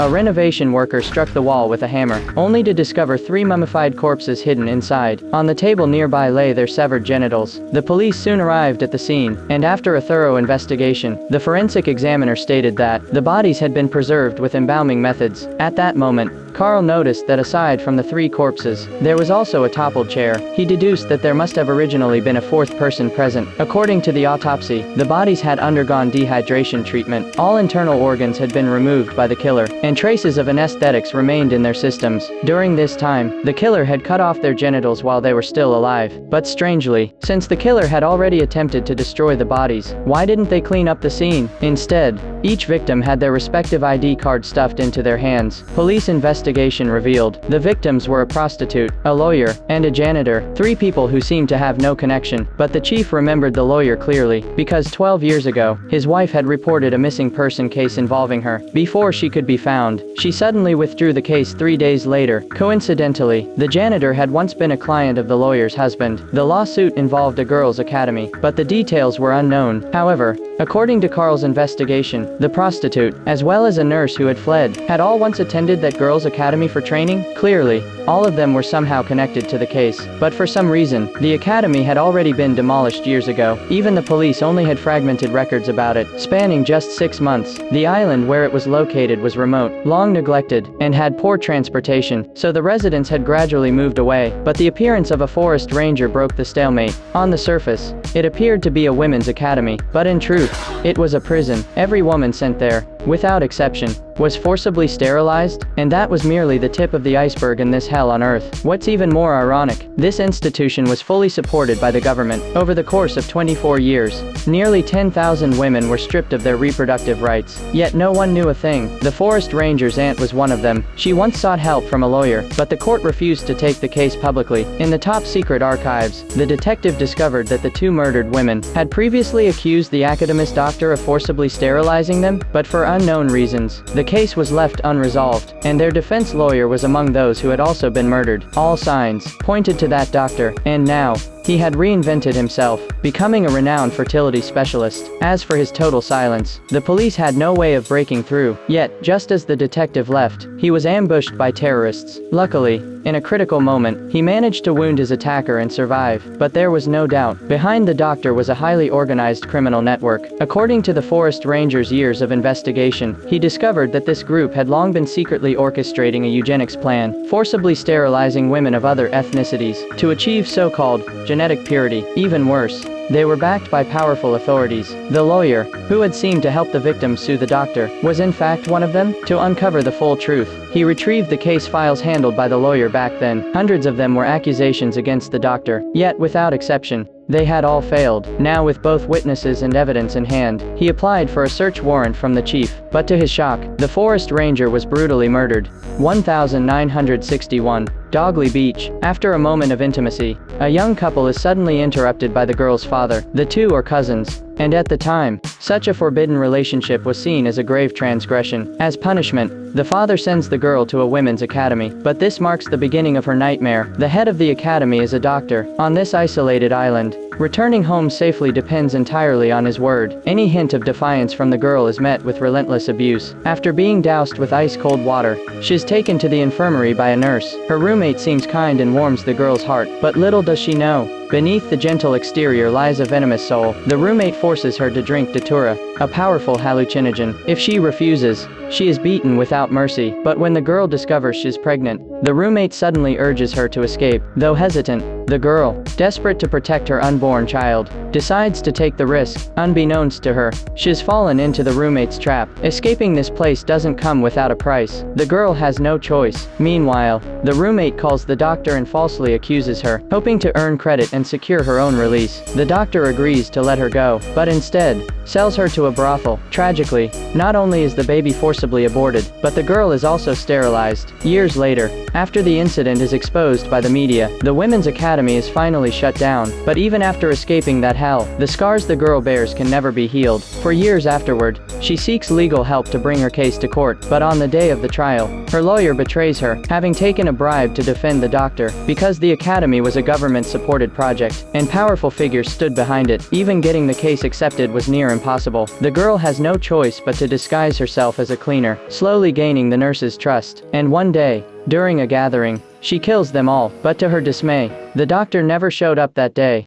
a renovation worker struck the wall with a hammer, only to discover 3 mummified corpses hidden inside. On the table nearby lay their severed genitals. The police soon arrived at the scene, and after a thorough investigation, the forensic examiner stated that the bodies had been preserved with embalming methods. At that moment, Carl noticed that aside from the 3 corpses, there was also a toppled chair. He deduced that there must have originally been a 4th person present. According to the autopsy, the bodies had undergone dehydration treatment. All internal organs had been removed by the killer, and traces of anesthetics remained in their systems. During this time, the killer had cut off their genitals while they were still alive. But strangely, since the killer had already attempted to destroy the bodies, why didn't they clean up the scene? Instead, each victim had their respective ID card stuffed into their hands. Police investigation revealed the victims were a prostitute, a lawyer, and a janitor, 3 people who seemed to have no connection. But the chief remembered the lawyer clearly, because 12 years ago, his wife had reported a missing person case involving her. Before she could be found, she suddenly withdrew the case 3 days later. Coincidentally, the janitor had once been a client of the lawyer's husband. The lawsuit involved a girls' academy, but the details were unknown. However, according to Carl's investigation, the prostitute, as well as a nurse who had fled, had all once attended that girls' academy for training. Clearly, all of them were somehow connected to the case. But for some reason, the academy had already been demolished years ago. Even the police only had fragmented records about it, spanning just 6 months. The island where it was located was remote, long neglected, and had poor transportation, so the residents had gradually moved away. But the appearance of a forest ranger broke the stalemate. On the surface, it appeared to be a women's academy, but in truth, it was a prison. Every woman sent there, without exception, was forcibly sterilized, and that was merely the tip of the iceberg in this hell on earth. What's even more ironic, this institution was fully supported by the government. Over the course of 24 years, nearly 10,000 women were stripped of their reproductive rights. Yet no one knew a thing. The forest ranger's aunt was one of them. She once sought help from a lawyer, but the court refused to take the case publicly. In the top-secret archives, the detective discovered that the 2 murdered women had previously accused the academist doctor of forcibly sterilizing them, but for unknown reasons, the case was left unresolved, and their defense lawyer was among those who had also been murdered. All signs pointed to that doctor, and now, he had reinvented himself, becoming a renowned fertility specialist. As for his total silence, the police had no way of breaking through. Yet, just as the detective left, he was ambushed by terrorists. Luckily, in a critical moment, he managed to wound his attacker and survive. But there was no doubt, behind the doctor was a highly organized criminal network. According to the forest ranger's years of investigation, he discovered that this group had long been secretly orchestrating a eugenics plan, forcibly sterilizing women of other ethnicities, to achieve so-called genetic purity. Even worse, they were backed by powerful authorities. The lawyer, who had seemed to help the victims sue the doctor, was in fact one of them. To uncover the full truth, he retrieved the case files handled by the lawyer back then. Hundreds of them were accusations against the doctor, yet without exception, they had all failed. Now, with both witnesses and evidence in hand, he applied for a search warrant from the chief. But to his shock, the forest ranger was brutally murdered. 1961. Dogley Beach. After a moment of intimacy, a young couple is suddenly interrupted by the girl's father. The 2 are cousins, and at the time, such a forbidden relationship was seen as a grave transgression. As punishment, the father sends the girl to a women's academy, but this marks the beginning of her nightmare. The head of the academy is a doctor. On this isolated island, returning home safely depends entirely on his word. Any hint of defiance from the girl is met with relentless abuse. After being doused with ice-cold water, she is taken to the infirmary by a nurse. Her roommate seems kind and warms the girl's heart, but little does she know, beneath the gentle exterior lies a venomous soul. The roommate forces her to drink datura, a powerful hallucinogen. If she refuses, she is beaten without mercy. But when the girl discovers she's pregnant, the roommate suddenly urges her to escape. Though hesitant, the girl, desperate to protect her unborn child, decides to take the risk. Unbeknownst to her, she's fallen into the roommate's trap. Escaping this place doesn't come without a price. The girl has no choice. Meanwhile, the roommate calls the doctor and falsely accuses her, hoping to earn credit and secure her own release. The doctor agrees to let her go, but instead, sells her to a brothel. Tragically, not only is the baby forcibly aborted, but the girl is also sterilized. Years later, after the incident is exposed by the media, the women's academy is finally shut down. But even after escaping that hell, the scars the girl bears can never be healed. For years afterward, she seeks legal help to bring her case to court, but on the day of the trial, her lawyer betrays her, having taken a bribe to defend the doctor. Because the academy was a government-supported project, and powerful figures stood behind it, even getting the case accepted was near impossible. impossible. The girl has no choice but to disguise herself as a cleaner, slowly gaining the nurses' trust. And one day, during a gathering, she kills them all, but to her dismay, the doctor never showed up that day.